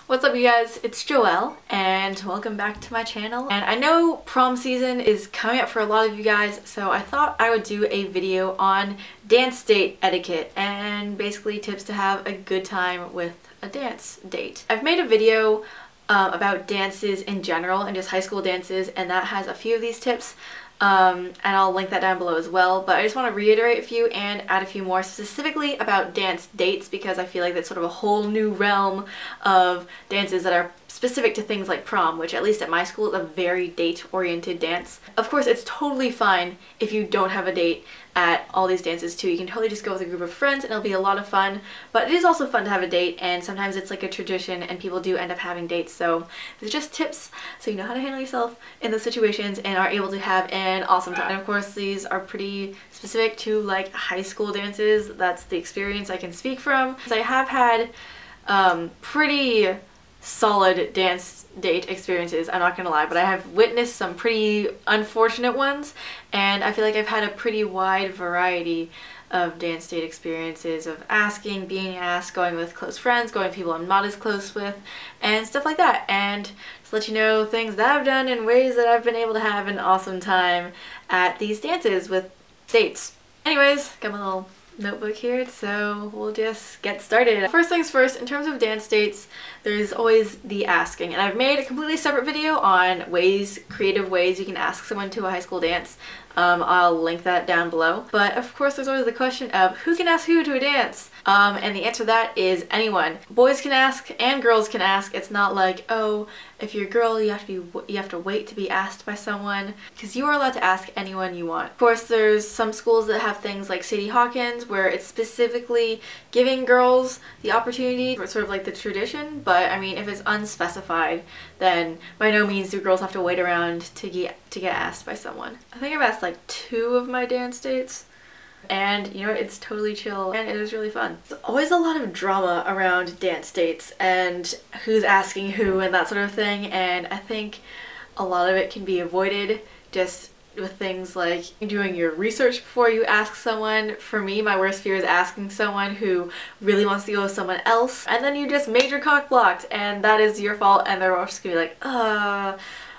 What's up, you guys? It's Joelle and welcome back to my channel. And I know prom season is coming up for a lot of you guys, so I thought I would do a video on dance date etiquette and basically tips to have a good time with a dance date. I've made a video about dances in general and just high school dances, and that has a few of these tips. And I'll link that down below as well, but I just want to reiterate a few and add a few more specifically about dance dates, because I feel like that's sort of a whole new realm of dances that are specific to things like prom, which at least at my school is a very date-oriented dance. Of course, it's totally fine if you don't have a date at all these dances too. You can totally just go with a group of friends and it'll be a lot of fun, but it is also fun to have a date, and sometimes it's like a tradition and people do end up having dates. So these are just tips so you know how to handle yourself in those situations and are able to have an awesome time. And of course, these are pretty specific to like high school dances. That's the experience I can speak from. So I have had pretty solid dance date experiences, I'm not gonna lie, but I have witnessed some pretty unfortunate ones, and I feel like I've had a pretty wide variety of dance date experiences of asking, being asked, going with close friends, going with people I'm not as close with, and stuff like that. And just let you know things that I've done and ways that I've been able to have an awesome time at these dances with dates. Anyways, got my little notebook here, so we'll just get started. First things first, in terms of dance dates, there's always the asking, and I've made a completely separate video on ways, creative ways you can ask someone to a high school dance. I'll link that down below. But of course, there's always the question of who can ask who to a dance? And the answer to that is anyone. Boys can ask and girls can ask. It's not like, oh, if you're a girl, you have to wait to be asked by someone, because you are allowed to ask anyone you want. Of course, there's some schools that have things like Sadie Hawkins, where it's specifically giving girls the opportunity, it's sort of like the tradition. But I mean, if it's unspecified, then by no means do girls have to wait around to get asked by someone. I think I've asked like 2 of my dance dates, and you know, it's totally chill and it was really fun. There's always a lot of drama around dance dates and who's asking who and that sort of thing, and I think a lot of it can be avoided just with things like doing your research before you ask someone. For me, my worst fear is asking someone who really wants to go with someone else, and then you just major cock blocked, and that is your fault, and they're all just gonna be like,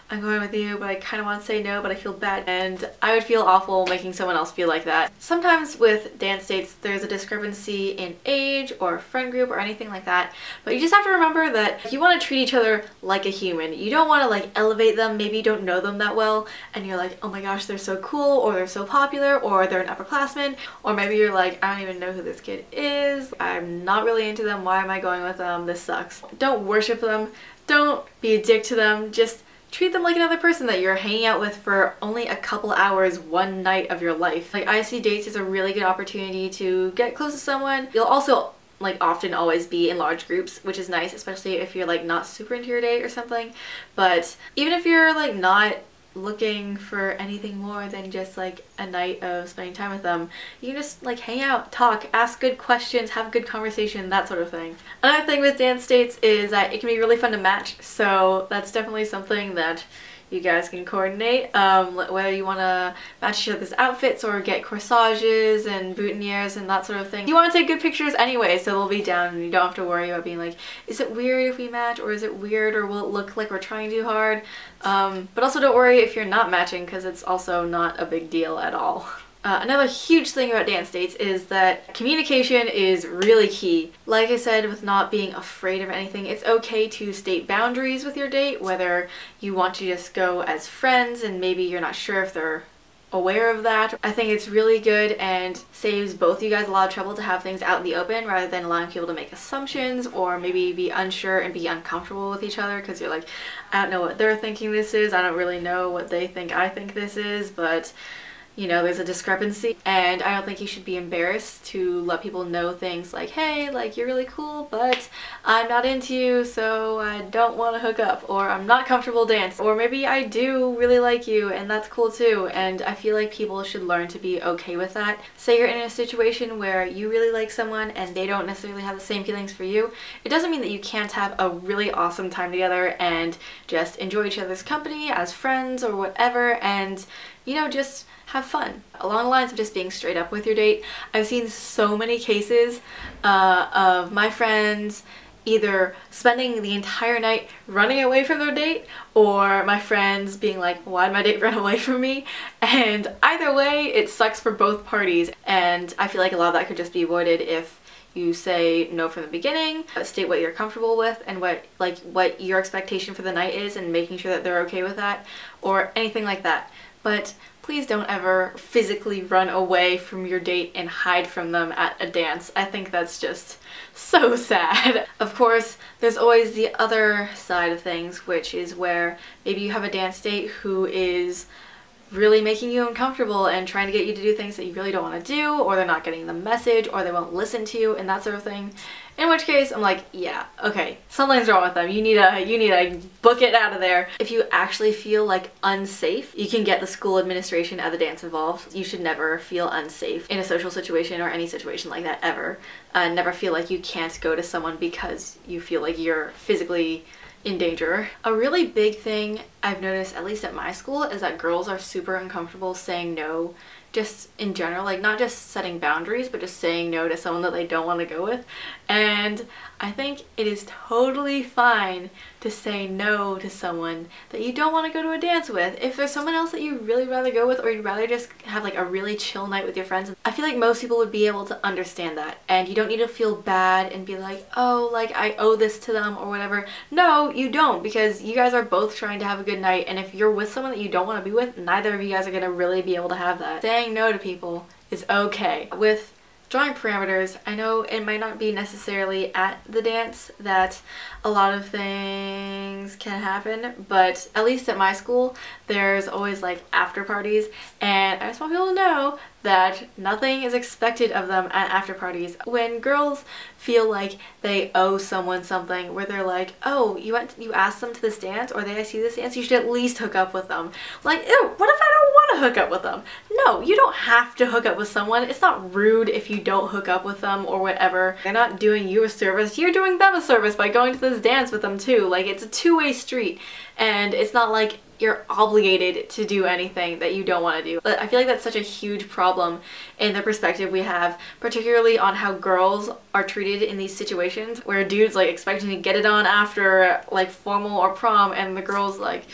I'm going with you, but I kind of want to say no, but I feel bad. And I would feel awful making someone else feel like that. Sometimes with dance dates, there's a discrepancy in age or friend group or anything like that. But you just have to remember that you want to treat each other like a human. You don't want to like elevate them. Maybe you don't know them that well and you're like, oh my gosh, they're so cool, or they're so popular, or they're an upperclassman. Or maybe you're like, I don't even know who this kid is. I'm not really into them. Why am I going with them? This sucks. Don't worship them. Don't be a dick to them. Just treat them like another person that you're hanging out with for only a couple hours one night of your life. Like, I see dates as a really good opportunity to get close to someone. You'll also like often always be in large groups, which is nice, especially if you're like not super into your date or something. But even if you're like not looking for anything more than just like a night of spending time with them, you can just like hang out, talk, ask good questions, have good conversation, that sort of thing. Another thing with dance dates is that it can be really fun to match, so that's definitely something that you guys can coordinate, whether you want to match each other's outfits or get corsages and boutonnieres and that sort of thing. You want to take good pictures anyway, so they'll be down and you don't have to worry about being like, is it weird if we match, or is it weird, or will it look like we're trying too hard? But also don't worry if you're not matching, because it's also not a big deal at all. Another huge thing about dance dates is that communication is really key. Like I said, with not being afraid of anything, it's okay to state boundaries with your date, whether you want to just go as friends and maybe you're not sure if they're aware of that. I think it's really good and saves both you guys a lot of trouble to have things out in the open rather than allowing people to make assumptions or maybe be unsure and be uncomfortable with each other, because you're like, I don't know what they're thinking this is, I don't really know what they think I think this is, but you know, there's a discrepancy, and I don't think you should be embarrassed to let people know things like, hey, like, you're really cool, but I'm not into you, so I don't want to hook up, or I'm not comfortable dancing, or maybe I do really like you and that's cool too. And I feel like people should learn to be okay with that. Say you're in a situation where you really like someone and they don't necessarily have the same feelings for you, it doesn't mean that you can't have a really awesome time together and just enjoy each other's company as friends or whatever, and you know, just have fun. Along the lines of just being straight up with your date, I've seen so many cases of my friends either spending the entire night running away from their date, or my friends being like, why'd my date run away from me? And either way, it sucks for both parties, and I feel like a lot of that could just be avoided if you say no from the beginning, state what you're comfortable with and what your expectation for the night is, and making sure that they're okay with that, or anything like that. But please don't ever physically run away from your date and hide from them at a dance. I think that's just so sad. Of course, there's always the other side of things, which is where maybe you have a dance date who is really making you uncomfortable and trying to get you to do things that you really don't want to do, or they're not getting the message, or they won't listen to you, and that sort of thing. In which case, I'm like, yeah, okay, something's wrong with them. You need to book it out of there. If you actually feel like unsafe, you can get the school administration at the dance involved. You should never feel unsafe in a social situation or any situation like that ever. Never feel like you can't go to someone because you feel like you're physically in danger. A really big thing I've noticed, at least at my school, is that girls are super uncomfortable saying no, just in general, like not just setting boundaries, but just saying no to someone that they don't want to go with. And I think it is totally fine to say no to someone that you don't want to go to a dance with. If there's someone else that you really rather go with, or you'd rather just have like a really chill night with your friends, I feel like most people would be able to understand that, and you don't need to feel bad and be like, oh, like I owe this to them or whatever. No, you don't, because you guys are both trying to have a good night, and if you're with someone that you don't want to be with, neither of you guys are gonna really be able to have that. Saying no to people is okay. With drawing parameters, I know it might not be necessarily at the dance that a lot of things can happen, but at least at my school there's always like after parties, and I just want people to know that nothing is expected of them at after parties. When girls feel like they owe someone something, where they're like, oh, you asked them to this dance, or they asked you this dance, you should at least hook up with them. Like, ew, what if I don't want to hook up with them? No, you don't have to hook up with someone. It's not rude if you don't hook up with them or whatever. They're not doing you a service, you're doing them a service by going to this dance with them too. Like, it's a two-way street, and it's not like you're obligated to do anything that you don't want to do. But I feel like that's such a huge problem in the perspective we have, particularly on how girls are treated in these situations, where a dude's like expecting to get it on after like formal or prom, and the girl's like,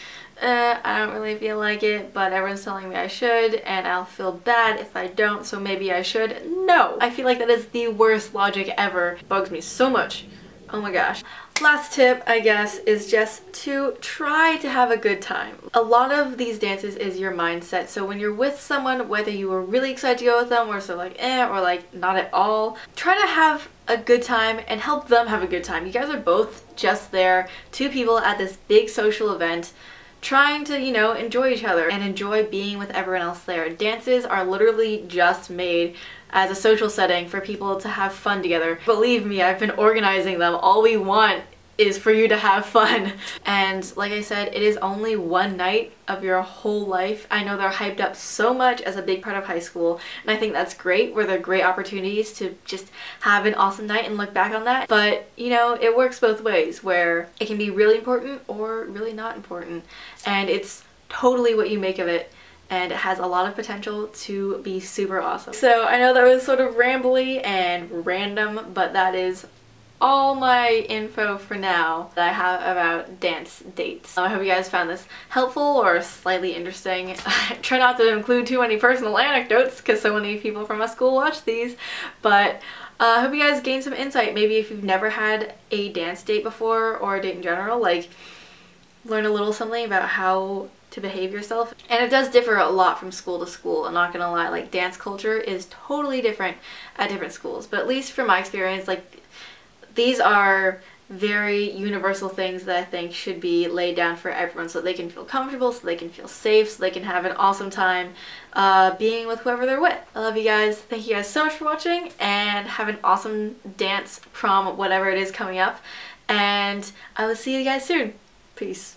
I don't really feel like it, but everyone's telling me I should, and I'll feel bad if I don't, so maybe I should. No! I feel like that is the worst logic ever. It bugs me so much. Oh my gosh. Last tip, I guess, is just to try to have a good time. A lot of these dances is your mindset, so when you're with someone, whether you were really excited to go with them, or so like or like not at all, try to have a good time and help them have a good time. You guys are both just there, two people at this big social event, trying to, you know, enjoy each other and enjoy being with everyone else there. Dances are literally just made as a social setting for people to have fun together. Believe me, I've been organizing them. All we want is for you to have fun. And like I said, it is only one night of your whole life. I know they're hyped up so much as a big part of high school, and I think that's great, where they're great opportunities to just have an awesome night and look back on that. But, you know, it works both ways, where it can be really important or really not important, and it's totally what you make of it. And it has a lot of potential to be super awesome. So I know that was sort of rambly and random, but that is all my info for now that I have about dance dates. I hope you guys found this helpful or slightly interesting. I try not to include too many personal anecdotes because so many people from my school watch these, but I hope you guys gained some insight. Maybe if you've never had a dance date before, or a date in general, like learn a little something about how to behave yourself. And it does differ a lot from school to school, I'm not gonna lie. Like, dance culture is totally different at different schools, but at least from my experience, like, these are very universal things that I think should be laid down for everyone, so they can feel comfortable, so they can feel safe, so they can have an awesome time being with whoever they're with. I love you guys. Thank you guys so much for watching, and have an awesome dance, prom, whatever it is coming up, and I will see you guys soon. Peace.